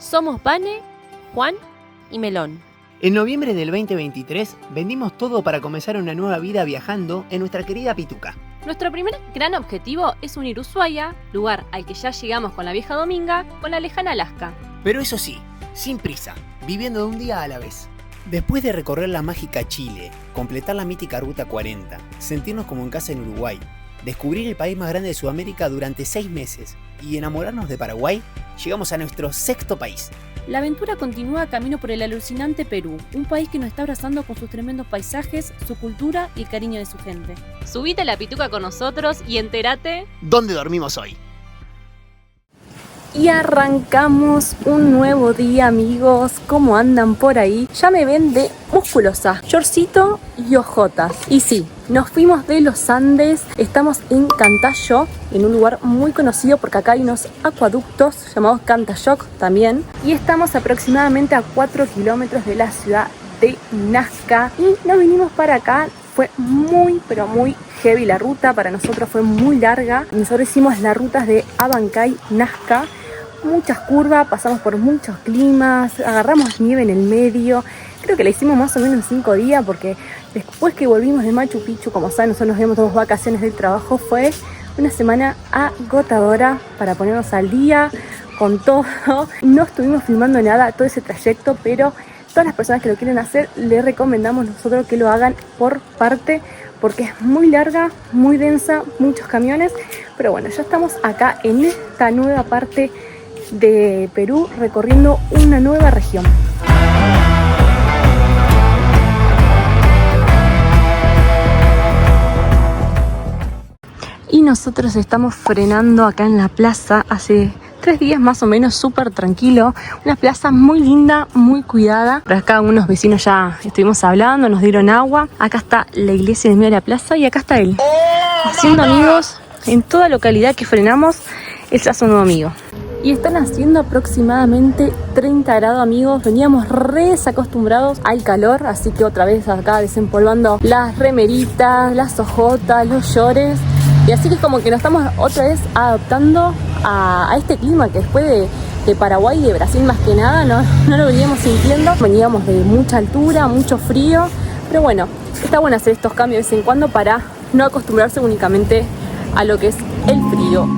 Somos Vane, Juan y Melón. En noviembre del 2023 vendimos todo para comenzar una nueva vida viajando en nuestra querida Pituca. Nuestro primer gran objetivo es unir Ushuaia, lugar al que ya llegamos con la vieja Dominga, con la lejana Alaska. Pero eso sí, sin prisa, viviendo de un día a la vez. Después de recorrer la mágica Chile, completar la mítica Ruta 40, sentirnos como en casa en Uruguay, descubrir el país más grande de Sudamérica durante 6 meses y enamorarnos de Paraguay, llegamos a nuestro 6º país. La aventura continúa camino por el alucinante Perú, un país que nos está abrazando con sus tremendos paisajes, su cultura y el cariño de su gente. Subite a la Pituca con nosotros y entérate ¿dónde dormimos hoy? Y arrancamos un nuevo día, amigos. ¿Cómo andan por ahí? Ya me ven de musculosa, shortcito y ojotas. Y sí, nos fuimos de los Andes. Estamos en Cantayo, en un lugar muy conocido porque acá hay unos acueductos llamados Cantayoc también. Y estamos aproximadamente a 4 kilómetros de la ciudad de Nazca. Y nos vinimos para acá. Fue muy, pero muy heavy la ruta. Para nosotros fue muy larga. Nosotros hicimos las rutas de Abancay-Nazca. Muchas curvas, pasamos por muchos climas, agarramos nieve en el medio. Creo que la hicimos más o menos en 5 días porque después que volvimos de Machu Picchu, como saben, nosotros nos dimos 2 vacaciones del trabajo. Fue una semana agotadora para ponernos al día con todo. No estuvimos filmando nada todo ese trayecto, pero todas las personas que lo quieren hacer, les recomendamos nosotros que lo hagan por parte, porque es muy larga, muy densa, muchos camiones. Pero bueno, ya estamos acá en esta nueva parte de Perú, recorriendo una nueva región. Y nosotros estamos frenando acá en la plaza hace 3 días más o menos, súper tranquilo. Una plaza muy linda, muy cuidada. Por acá unos vecinos ya estuvimos hablando, nos dieron agua. Acá está la iglesia en medio de la plaza y acá está él. Haciendo amigos en toda localidad que frenamos, él se hace un nuevo amigo. Y están haciendo aproximadamente 30 grados, amigos. Veníamos re desacostumbrados al calor, así que otra vez acá desempolvando las remeritas, las ojotas, los shorts. Y así que como que nos estamos otra vez adaptando a este clima que después de Paraguay y de Brasil más que nada no lo veníamos sintiendo. Veníamos de mucha altura, mucho frío, pero bueno, está bueno hacer estos cambios de vez en cuando para no acostumbrarse únicamente a lo que es el frío.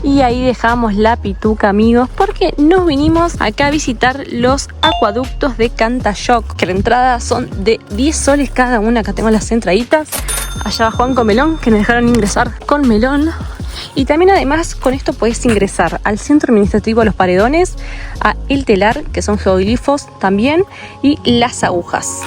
Y ahí dejamos la Pituca, amigos, porque nos vinimos acá a visitar los acueductos de Cantayoc, que la entrada son de 10 soles cada una. Acá tengo las entraditas. Allá va Juan con Melón, que nos dejaron ingresar con Melón. Y también además con esto podés ingresar al centro administrativo de Los Paredones, a El Telar, que son geoglifos también, y las agujas.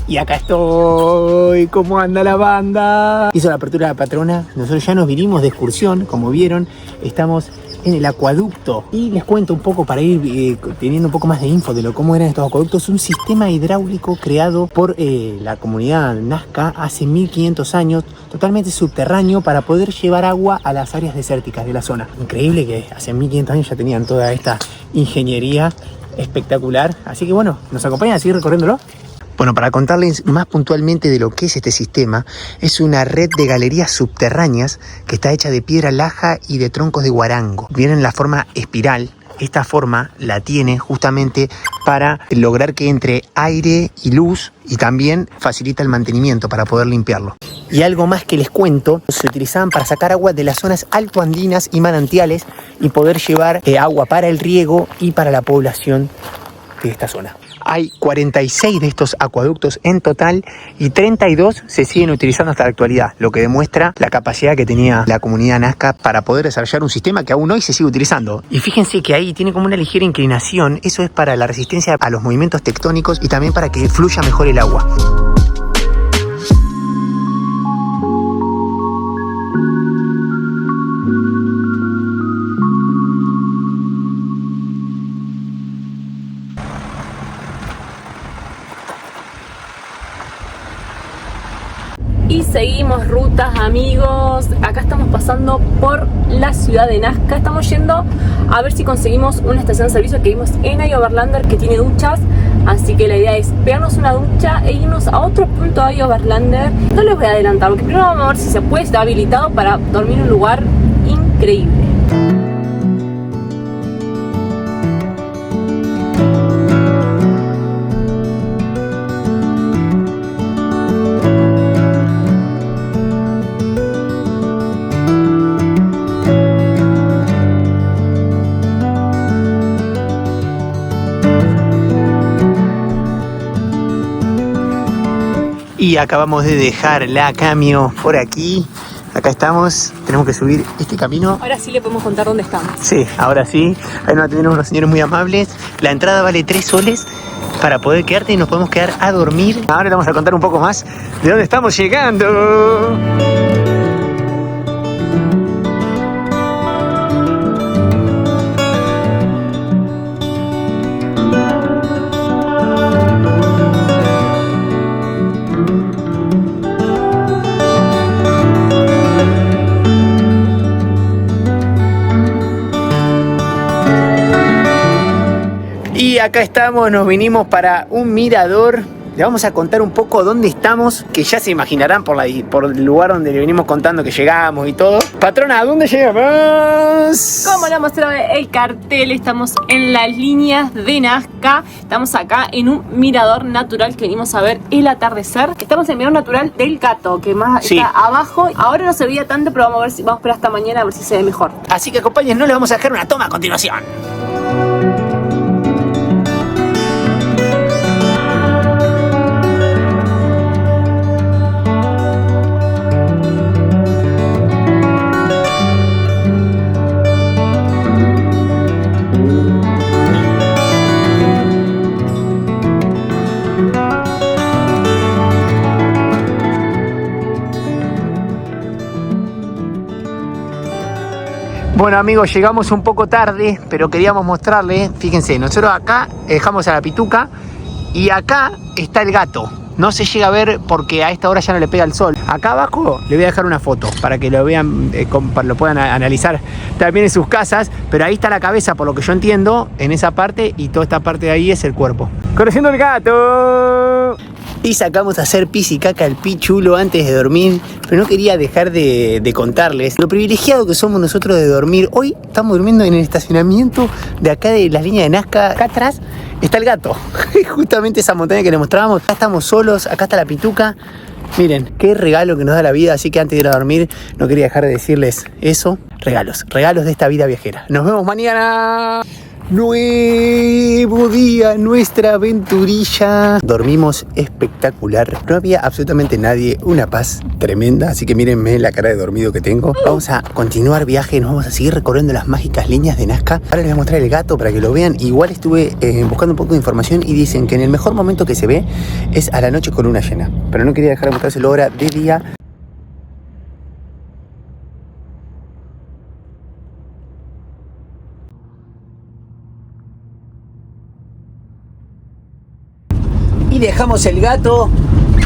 Y acá estoy, ¿cómo anda la banda? Hizo la apertura de la patrona, nosotros ya nos vinimos de excursión, como vieron, estamos en el acueducto. Y les cuento un poco para ir teniendo un poco más de info de cómo eran estos acueductos. Un sistema hidráulico creado por la comunidad Nazca hace 1500 años, totalmente subterráneo para poder llevar agua a las áreas desérticas de la zona. Increíble que hace 1500 años ya tenían toda esta ingeniería espectacular. Así que bueno, ¿nos acompañan a seguir recorriéndolo? Bueno, para contarles más puntualmente de lo que es este sistema, es una red de galerías subterráneas que está hecha de piedra laja y de troncos de guarango. Viene en la forma espiral. Esta forma la tiene justamente para lograr que entre aire y luz y también facilita el mantenimiento para poder limpiarlo. Y algo más que les cuento, se utilizaban para sacar agua de las zonas altoandinas y manantiales y poder llevar agua para el riego y para la población de esta zona. hay 46 de estos acueductos en total y 32 se siguen utilizando hasta la actualidad, lo que demuestra la capacidad que tenía la comunidad nazca para poder desarrollar un sistema que aún hoy se sigue utilizando. Y fíjense que ahí tiene como una ligera inclinación, eso es para la resistencia a los movimientos tectónicos y también para que fluya mejor el agua. Y seguimos rutas, amigos. Acá estamos pasando por la ciudad de Nazca. Estamos yendo a ver si conseguimos una estación de servicio que vimos en AI Overlander que tiene duchas. Así que la idea es pegarnos una ducha e irnos a otro punto de AI Overlander. No les voy a adelantar porque primero vamos a ver si se puede, está habilitado para dormir en un lugar increíble. Y acabamos de dejar la camio por aquí. Acá estamos, tenemos que subir este camino. Ahora sí le podemos contar dónde estamos. Sí, ahora sí. Ahí nos atendieron unos señores muy amables. La entrada vale 3 soles para poder quedarte y nos podemos quedar a dormir. Ahora le vamos a contar un poco más de dónde estamos llegando. Y acá estamos, nos vinimos para un mirador. Le vamos a contar un poco dónde estamos, que ya se imaginarán por el lugar donde le venimos contando que llegamos y todo. Patrona, ¿a dónde llegamos? Como le mostraba el cartel, estamos en las líneas de Nazca. Estamos acá en un mirador natural que venimos a ver el atardecer. Estamos en el mirador natural del Gato, que más sí, está abajo. Ahora no se veía tanto, pero vamos a esperar hasta mañana a ver si se ve mejor. Así que acompáñennos, les vamos a dejar una toma a continuación. Bueno amigos, llegamos un poco tarde, pero queríamos mostrarles, fíjense, nosotros acá dejamos a la pituca y acá está el gato. No se llega a ver porque a esta hora ya no le pega el sol. Acá abajo le voy a dejar una foto para que lo vean, lo puedan analizar también en sus casas. Pero ahí está la cabeza, por lo que yo entiendo, en esa parte, y toda esta parte de ahí es el cuerpo. ¡Conociendo el gato! Y sacamos a hacer pis y caca al pichulo antes de dormir, pero no quería dejar de contarles lo privilegiado que somos nosotros de dormir. Hoy estamos durmiendo en el estacionamiento de acá de las líneas de Nazca. Acá atrás está el gato, justamente esa montaña que les mostrábamos. Acá estamos solos, acá está la pituca. Miren, qué regalo que nos da la vida, así que antes de ir a dormir no quería dejar de decirles eso. Regalos de esta vida viajera. Nos vemos mañana. Nuevo día, nuestra aventurilla. Dormimos espectacular. No había absolutamente nadie, una paz tremenda. Así que mírenme la cara de dormido que tengo. Vamos a continuar viaje, nos vamos a seguir recorriendo las mágicas líneas de Nazca. Ahora les voy a mostrar el gato para que lo vean. Igual estuve buscando un poco de información y dicen que en el mejor momento que se ve es a la noche con luna llena. Pero no quería dejar de mostrárselo ahora de día. Y dejamos el gato.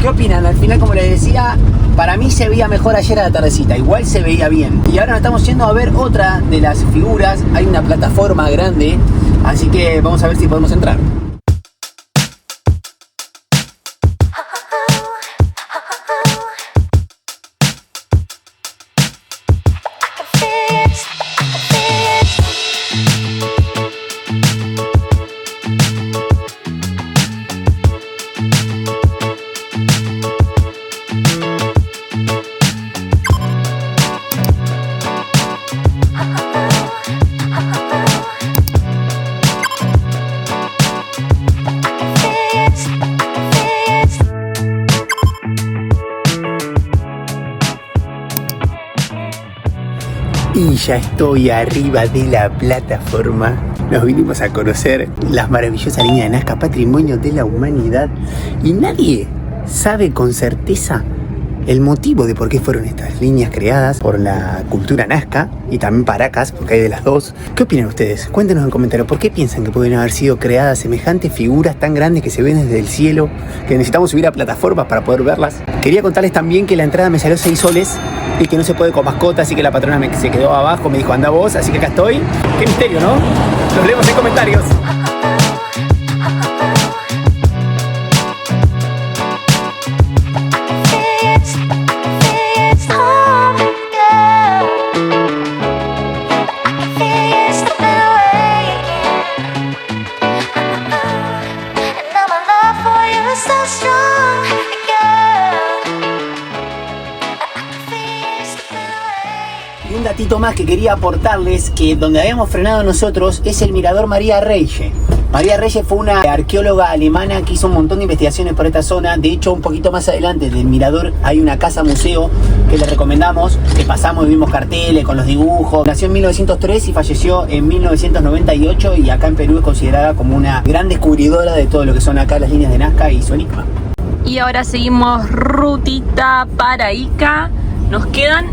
¿Qué opinan? Al final, como les decía, para mí se veía mejor ayer a la tardecita. Igual se veía bien. Y ahora nos estamos yendo a ver otra de las figuras. Hay una plataforma grande, así que vamos a ver si podemos entrar. ya estoy arriba de la plataforma. Nos vinimos a conocer las maravillosas líneas de Nazca, patrimonio de la humanidad. Y nadie sabe con certeza el motivo de por qué fueron estas líneas creadas por la cultura Nazca y también Paracas, porque hay de las dos. ¿Qué opinan ustedes? Cuéntenos en comentarios. ¿Por qué piensan que pueden haber sido creadas semejantes figuras tan grandes que se ven desde el cielo, que necesitamos subir a plataformas para poder verlas? Quería contarles también que la entrada me salió 6 soles y que no se puede con mascota, así que la patrona se quedó abajo, me dijo anda vos, así que acá estoy. Qué misterio, ¿no? Los leemos en comentarios. Y un datito más que quería aportarles, que donde habíamos frenado nosotros es el Mirador María Reyes. María Reyes fue una arqueóloga alemana que hizo un montón de investigaciones por esta zona. De hecho, un poquito más adelante del mirador hay una casa museo que les recomendamos, que pasamos y vimos carteles con los dibujos. Nació en 1903 y falleció en 1998 y acá en Perú es considerada como una gran descubridora de todo lo que son acá las líneas de Nazca y su enigma. Y ahora seguimos rutita para Ica. Nos quedan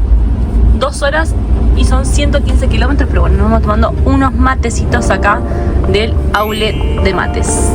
2 horas y son 115 kilómetros, pero bueno, nos vamos tomando unos matecitos acá del outlet de mates.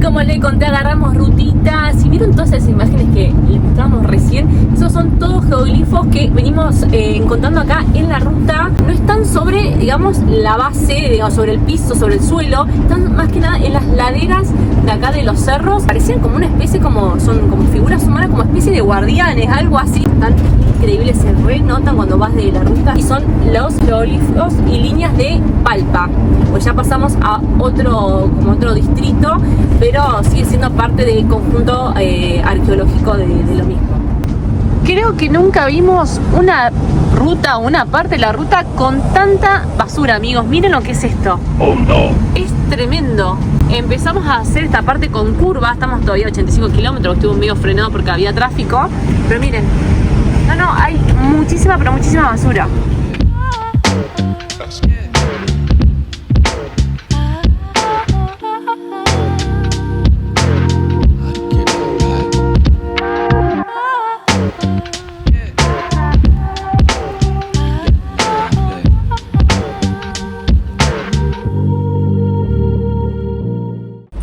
Como le conté, agarramos rutita. Si vieron todas esas imágenes que les mostrábamos recién, esos son todos geoglifos que venimos encontrando acá en la ruta. No están sobre, digamos, la base, digamos, sobre el piso, sobre el suelo. Están más que nada en las laderas de acá de los cerros. Parecían como una especie, son como figuras humanas, como especie de guardianes, algo así. Están increíbles, se renotan cuando vas de la ruta. Y son los geoglifos y líneas de Palpa. Pues ya pasamos a otro distrito, pero sigue siendo parte del conjunto arqueológico de lo mismo. Creo que nunca vimos una ruta o una parte de la ruta con tanta basura, amigos. Miren lo que es esto. Oh, no. Es tremendo. Empezamos a hacer esta parte con curva. Estamos todavía a 85 kilómetros. Estuvo medio frenado porque había tráfico. Pero miren. No, hay muchísima, pero muchísima basura.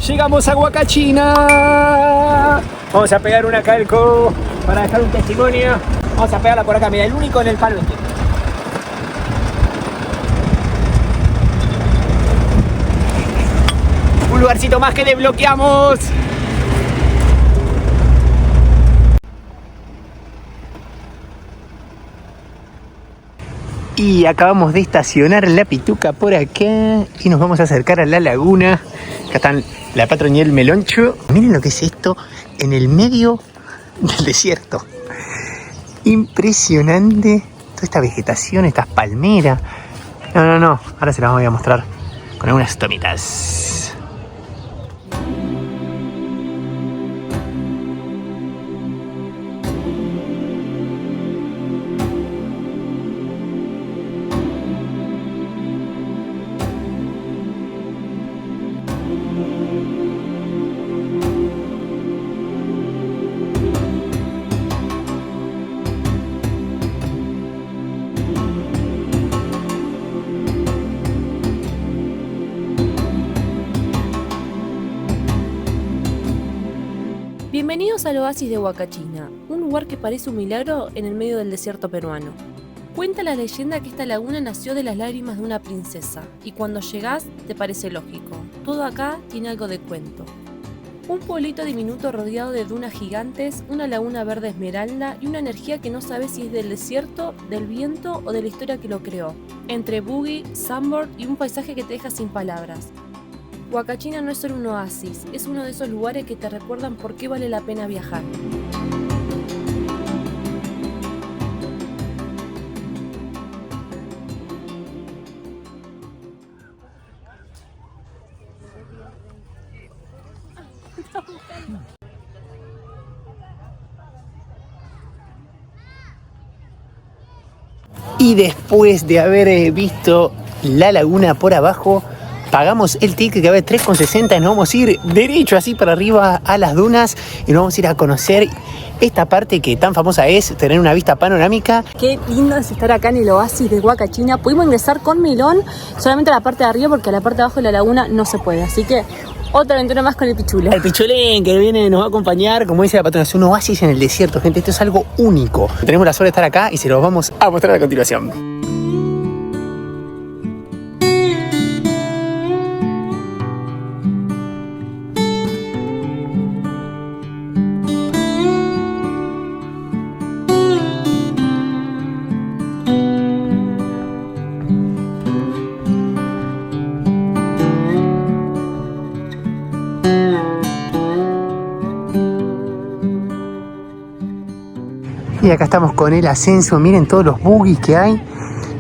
Llegamos a Huacachina. Vamos a pegar una calco para dejar un testimonio. Vamos a pegarla por acá, mira, el único en el palo este. Un lugarcito más que desbloqueamos. Y acabamos de estacionar la pituca por acá y nos vamos a acercar a la laguna. Acá están la patrona y el meloncho. Miren lo que es esto en el medio del desierto. Impresionante. Toda esta vegetación, estas palmeras. No. Ahora se las voy a mostrar con algunas tomitas. Bienvenidos al oasis de Huacachina, un lugar que parece un milagro en el medio del desierto peruano. Cuenta la leyenda que esta laguna nació de las lágrimas de una princesa, y cuando llegás te parece lógico, todo acá tiene algo de cuento. Un pueblito diminuto rodeado de dunas gigantes, una laguna verde esmeralda y una energía que no sabes si es del desierto, del viento o de la historia que lo creó. Entre boogie, sandboard y un paisaje que te deja sin palabras. Huacachina no es solo un oasis, es uno de esos lugares que te recuerdan por qué vale la pena viajar. Y después de haber visto la laguna por abajo, pagamos el ticket que va a 3,60 y nos vamos a ir derecho así para arriba a las dunas y nos vamos a ir a conocer esta parte que tan famosa es, tener una vista panorámica. Qué lindo es estar acá en el oasis de Huacachina. Pudimos ingresar con melón solamente a la parte de arriba porque a la parte de abajo de la laguna no se puede, así que otra aventura más con el pichule. El pichulín que viene nos va a acompañar, como dice la patrona, es un oasis en el desierto, gente, esto es algo único. Tenemos la suerte de estar acá y se los vamos a mostrar a continuación. Y acá estamos con el ascenso, miren todos los buggies que hay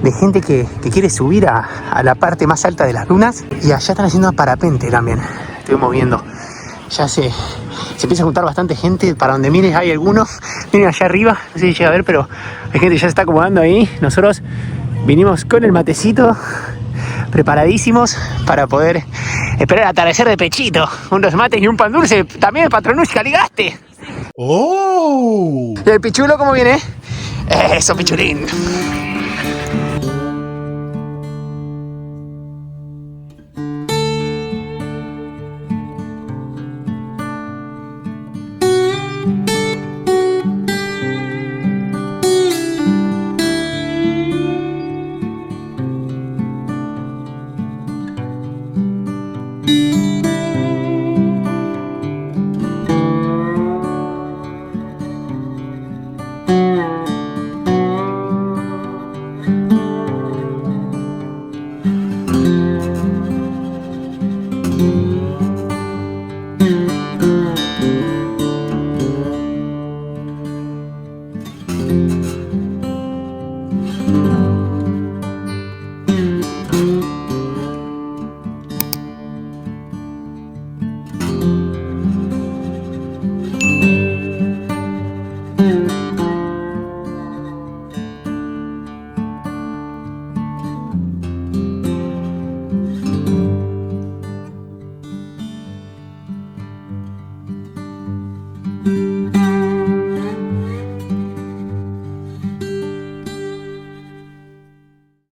de gente que quiere subir a la parte más alta de las dunas. Y allá están haciendo parapente también, estuvimos viendo. Ya se empieza a juntar bastante gente, para donde mires hay algunos. Miren allá arriba, no sé si llega a ver, pero hay gente que ya se está acomodando ahí. Nosotros vinimos con el matecito, preparadísimos para poder esperar el atardecer de pechito. Unos mates y un pan dulce, también patronushka, ligaste. ¡Oh! ¿Y el pichulo cómo viene? Eso, pichulín.